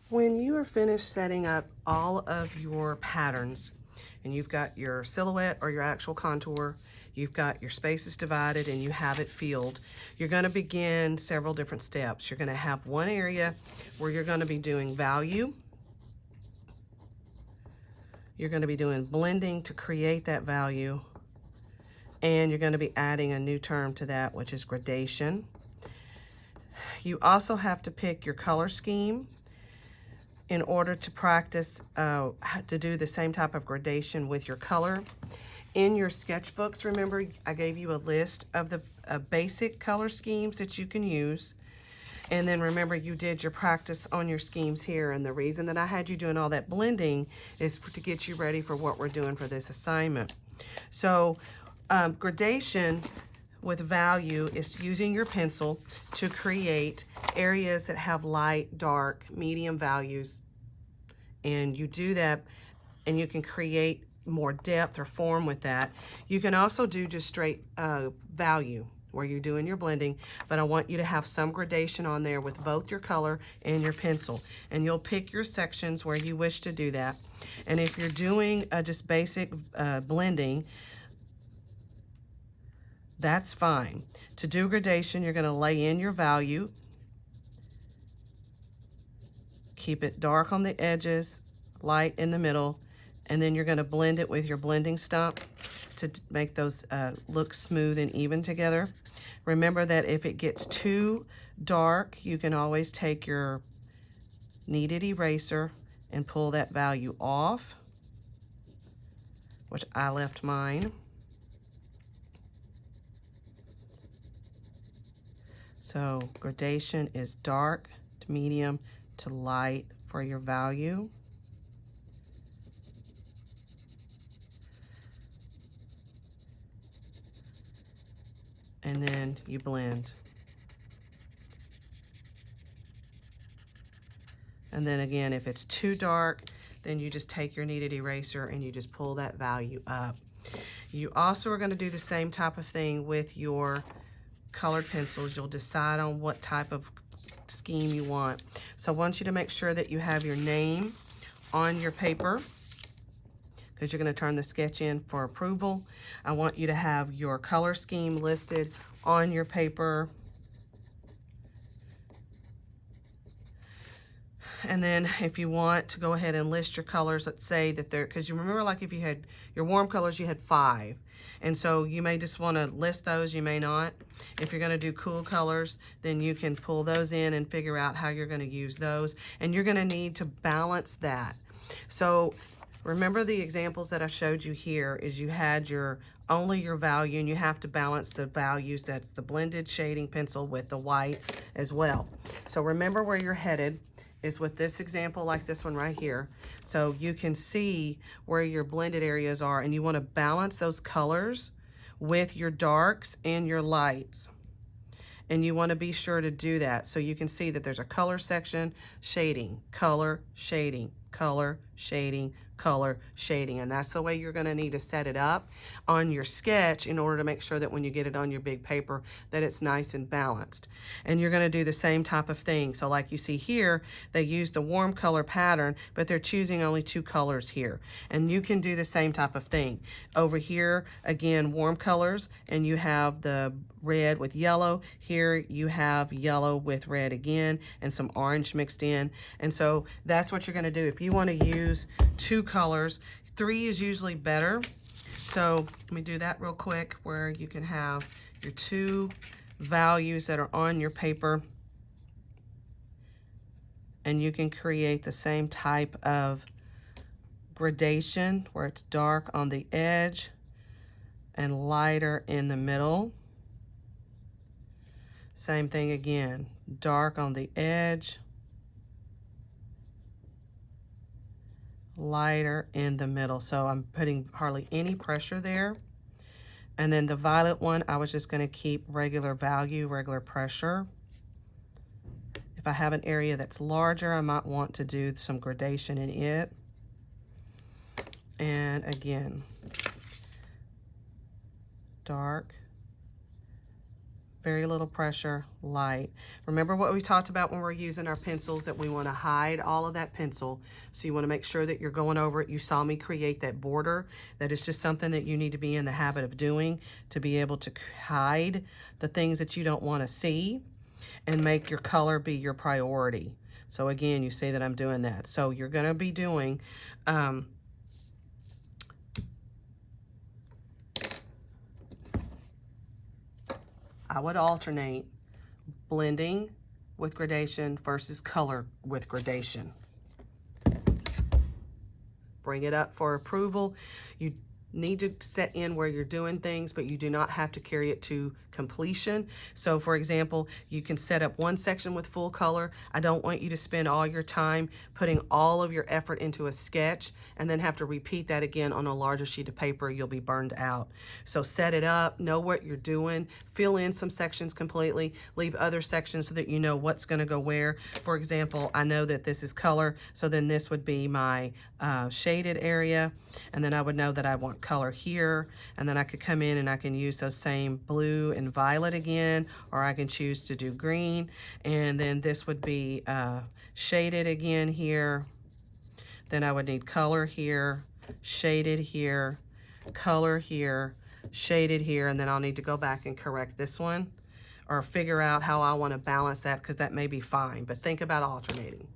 When you are finished setting up all of your patterns, and you've got your silhouette or your actual contour, you've got your spaces divided and you have it filled, you're going to begin several different steps. You're going to have one area where you're going to be doing value. You're going to be doing blending to create that value. And you're going to be adding a new term to that, which is gradation. You also have to pick your color scheme in order to practice to do the same type of gradation with your color. In your sketchbooks, remember, I gave you a list of the basic color schemes that you can use. And then remember, you did your practice on your schemes here. And the reason that I had you doing all that blending is to get you ready for what we're doing for this assignment. So gradation with value is using your pencil to create areas that have light, dark, medium values. And you do that, and you can create more depth or form with that. You can also do just straight value where you're doing your blending, but I want you to have some gradation on there with both your color and your pencil. And you'll pick your sections where you wish to do that. And if you're doing just basic blending, that's fine. To do gradation, you're going to lay in your value. Keep it dark on the edges, light in the middle, and then you're going to blend it with your blending stump to make those look smooth and even together. Remember that if it gets too dark, you can always take your kneaded eraser and pull that value off, which I left mine. So gradation is dark to medium to light for your value. And then you blend. And then again, if it's too dark, then you just take your kneaded eraser and you just pull that value up. You also are going to do the same type of thing with your colored pencils. You'll decide on what type of scheme you want. So I want you to make sure that you have your name on your paper, because you're going to turn the sketch in for approval. I want you to have your color scheme listed on your paper. And then if you want to go ahead and list your colors, let's say that they're, because you remember, like if you had your warm colors, you had 5. And so you may just want to list those, you may not. If you're going to do cool colors, then you can pull those in and figure out how you're going to use those. And you're going to need to balance that. So remember the examples that I showed you here is you had only your value, and you have to balance the values. That's the blended shading pencil with the white as well. So remember where you're headed is with this example, like this one right here. So you can see where your blended areas are, and you want to balance those colors with your darks and your lights. And you want to be sure to do that. So you can see that there's a color section, shading, color, shading, color, shading, color, shading. And that's the way you're going to need to set it up on your sketch in order to make sure that when you get it on your big paper that it's nice and balanced. And you're going to do the same type of thing. So like you see here, they use the warm color pattern, but they're choosing only 2 colors here. And you can do the same type of thing. Over here, again, warm colors, and you have the red with yellow. Here you have yellow with red again, and some orange mixed in. And so that's what you're going to do. If you want to use 2 colors, 3 is usually better. So let me do that real quick, where you can have your 2 values that are on your paper, and you can create the same type of gradation where it's dark on the edge and lighter in the middle. Same thing again, dark on the edge, lighter in the middle. So I'm putting hardly any pressure there. And then the violet one, I was just going to keep regular value, regular pressure. If I have an area that's larger, I might want to do some gradation in it. And again, dark, very little pressure, light. Remember what we talked about when we're using our pencils, that we want to hide all of that pencil. So you want to make sure that you're going over it. You saw me create that border. That is just something that you need to be in the habit of doing, to be able to hide the things that you don't want to see and make your color be your priority. So again, you see that I'm doing that. So you're going to be doing I would alternate blending with gradation versus color with gradation. Bring it up for approval. You need to set in where you're doing things, but you do not have to carry it to completion. So for example, you can set up one section with full color. I don't want you to spend all your time putting all of your effort into a sketch and then have to repeat that again on a larger sheet of paper. You'll be burned out. So set it up, know what you're doing, fill in some sections completely, leave other sections so that you know what's going to go where. For example, I know that this is color, so then this would be my shaded area, and then I would know that I want color here, and then I could come in and I can use those same blue and violet again, or I can choose to do green, and then this would be shaded again here. Then I would need color here, shaded here, color here, shaded here, and then I'll need to go back and correct this one or figure out how I want to balance that, because that may be fine, but think about alternating.